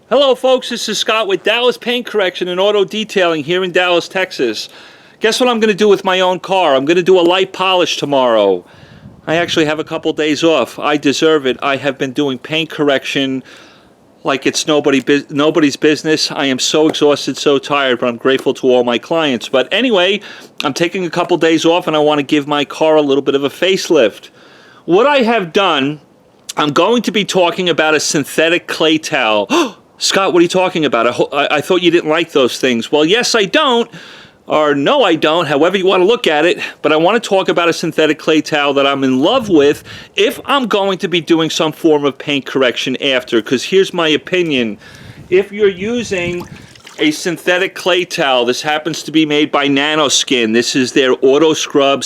Hello folks, this is Scott with Dallas Paint Correction and Auto Detailing here in Dallas, Texas. Guess what I'm going to do with my own car? I'm going to do a light polish tomorrow. I actually have a couple days off. I deserve it. I have been doing paint correction like it's nobody's business. I am so exhausted, so tired, but I'm grateful to all my clients. But anyway, I'm taking a couple days off and I want to give my car a little bit of a facelift. What I have done, I'm going to be talking about a synthetic clay towel. Scott, what are you talking about? I thought you didn't like those things. Well, yes, I don't. Or no, I don't. However you want to look at it. But I want to talk about a synthetic clay towel that I'm in love with if I'm going to be doing some form of paint correction after. Because here's my opinion. If you're using a synthetic clay towel, this happens to be made by NanoSkin. This is their AUTOSCRUB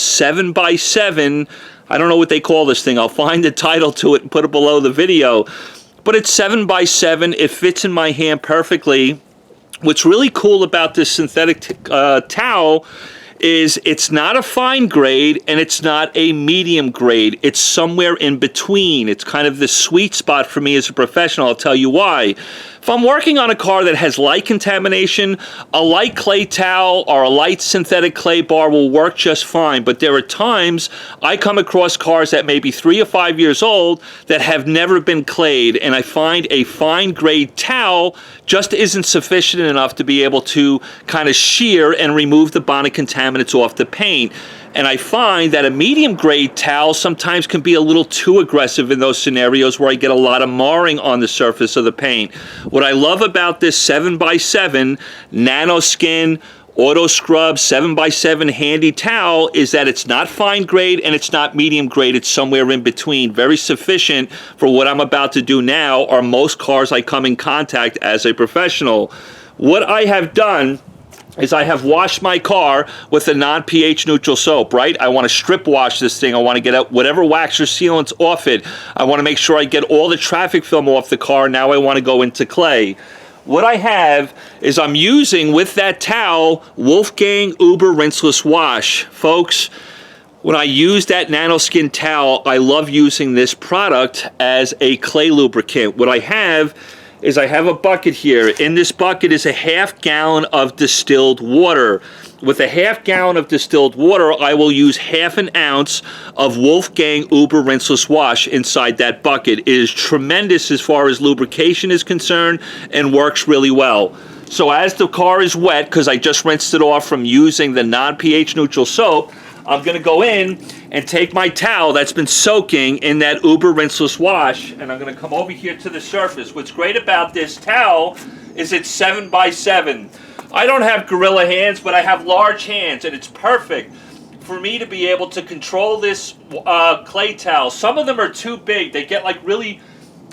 7x7. I don't know what they call this thing. I'll find the title to it and put it below the video. But it's 7x7. It fits in my hand perfectly. What's really cool about this synthetic towel is it's not a fine grade and it's not a medium grade. It's somewhere in between. It's kind of the sweet spot for me as a professional. I'll tell you why. If I'm working on a car that has light contamination, a light clay towel or a light synthetic clay bar will work just fine. But there are times I come across cars that may be 3 or 5 years old that have never been clayed, and I find a fine grade towel just isn't sufficient enough to be able to kind of shear and remove the bonded contaminants off the paint. And I find that a medium grade towel sometimes can be a little too aggressive in those scenarios where I get a lot of marring on the surface of the paint. What I love about this 7x7 NanoSkin AUTOSCRUB 7x7 handy towel is that it's not fine grade and it's not medium grade. It's somewhere in between. Very sufficient for what I'm about to do now or most cars I come in contact as a professional. What I have done is I have washed my car with a non-pH neutral soap, right? I want to strip wash this thing. I want to get out whatever wax or sealants off it. I want to make sure I get all the traffic film off the car. Now I want to go into clay. What I have is I'm using with that towel Wolfgang Uber Rinseless Wash. Folks, when I use that NanoSkin towel, I love using this product as a clay lubricant. What I have is I have a bucket here. In this bucket is a ½ gallon of distilled water. With a ½ gallon of distilled water, I will use ½ an ounce of Wolfgang Uber Rinseless Wash inside that bucket. It is tremendous as far as lubrication is concerned and works really well. So as the car is wet, because I just rinsed it off from using the non-pH neutral soap, I'm going to go in and take my towel that's been soaking in that Uber Rinseless Wash, and I'm going to come over here to the surface. What's great about this towel is it's 7x7. I don't have gorilla hands, but I have large hands, and it's perfect for me to be able to control this clay towel. Some of them are too big. They get like really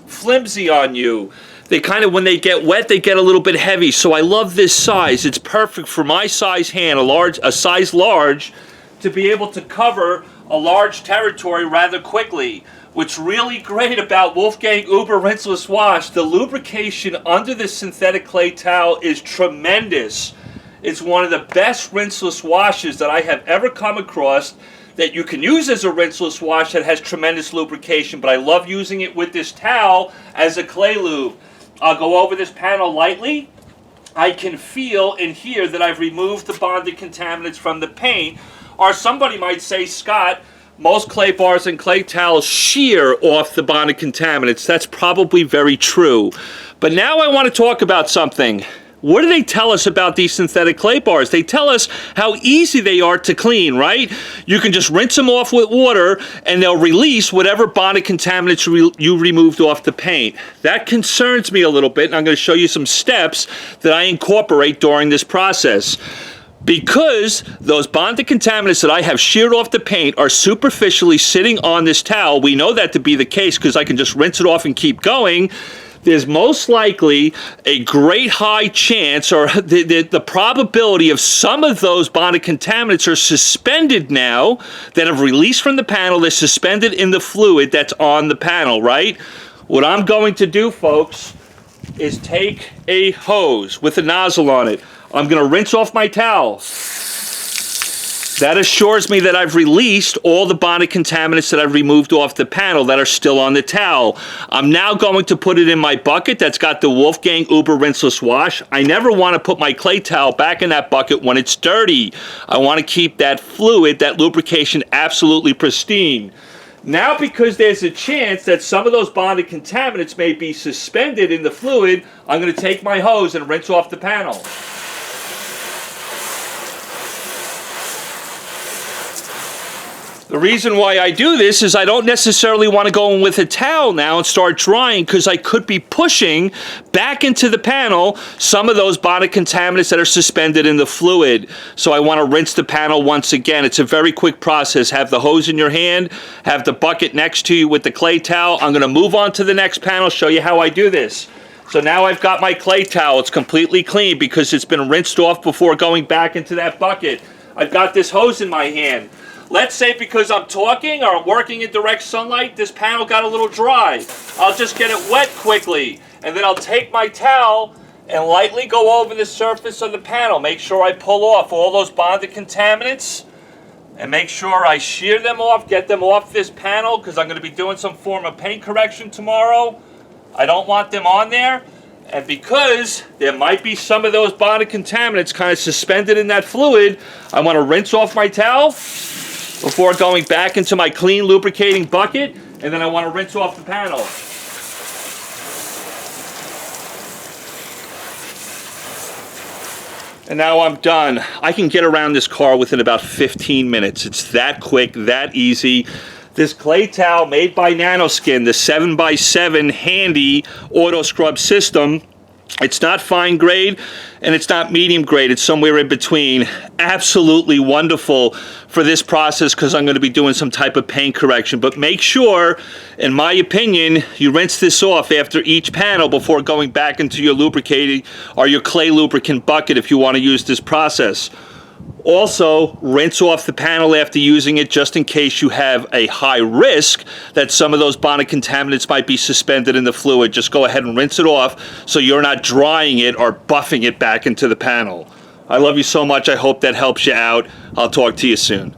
flimsy on you. They kind of, when they get wet, they get a little bit heavy. So I love this size. It's perfect for my size hand, a size large, to be able to cover a large territory rather quickly. What's really great about Wolfgang Uber Rinseless Wash, the lubrication under this synthetic clay towel is tremendous. It's one of the best rinseless washes that I have ever come across that you can use as a rinseless wash that has tremendous lubrication, but I love using it with this towel as a clay lube. I'll go over this panel lightly. I can feel and hear that I've removed the bonded contaminants from the paint. Or somebody might say, Scott, most clay bars and clay towels shear off the bonded contaminants. That's probably very true. But now I want to talk about something. What do they tell us about these synthetic clay bars? They tell us how easy they are to clean, right? You can just rinse them off with water and they'll release whatever bonded contaminants you removed off the paint. That concerns me a little bit, and I'm going to show you some steps that I incorporate during this process. Because those bonded contaminants that I have sheared off the paint are superficially sitting on this towel, we know that to be the case because I can just rinse it off and keep going. There's most likely a great high chance, or the probability of some of those bonded contaminants are suspended now that have released from the panel. They're suspended in the fluid that's on the panel, right? What I'm going to do, folks, is take a hose with a nozzle on it. I'm going to rinse off my towel. That assures me that I've released all the bonded contaminants that I've removed off the panel that are still on the towel. I'm now going to put it in my bucket that's got the Wolfgang Uber Rinseless Wash. I never want to put my clay towel back in that bucket when it's dirty. I want to keep that fluid, that lubrication, absolutely pristine. Now, because there's a chance that some of those bonded contaminants may be suspended in the fluid, I'm going to take my hose and rinse off the panel. The reason why I do this is I don't necessarily want to go in with a towel now and start drying, because I could be pushing back into the panel some of those bonded contaminants that are suspended in the fluid. So I want to rinse the panel once again. It's a very quick process. Have the hose in your hand, have the bucket next to you with the clay towel. I'm going to move on to the next panel, show you how I do this. So now I've got my clay towel. It's completely clean because it's been rinsed off before going back into that bucket. I've got this hose in my hand. Let's say because I'm talking or I'm working in direct sunlight, this panel got a little dry. I'll just get it wet quickly, and then I'll take my towel and lightly go over the surface of the panel. Make sure I pull off all those bonded contaminants, and make sure I shear them off, get them off this panel, because I'm going to be doing some form of paint correction tomorrow. I don't want them on there. And because there might be some of those bonded contaminants kind of suspended in that fluid, I want to rinse off my towel before going back into my clean lubricating bucket, and then I want to rinse off the panel. And now I'm done. I can get around this car within about 15 minutes. It's that quick, that easy. This clay towel made by NanoSkin, the 7x7 handy auto scrub system. It's not fine grade and it's not medium grade. It's somewhere in between. Absolutely wonderful for this process because I'm going to be doing some type of paint correction. But make sure, in my opinion, you rinse this off after each panel before going back into your lubricating or your clay lubricant bucket if you want to use this process. Also, rinse off the panel after using it just in case you have a high risk that some of those bonded contaminants might be suspended in the fluid. Just go ahead and rinse it off so you're not drying it or buffing it back into the panel. I love you so much. I hope that helps you out. I'll talk to you soon.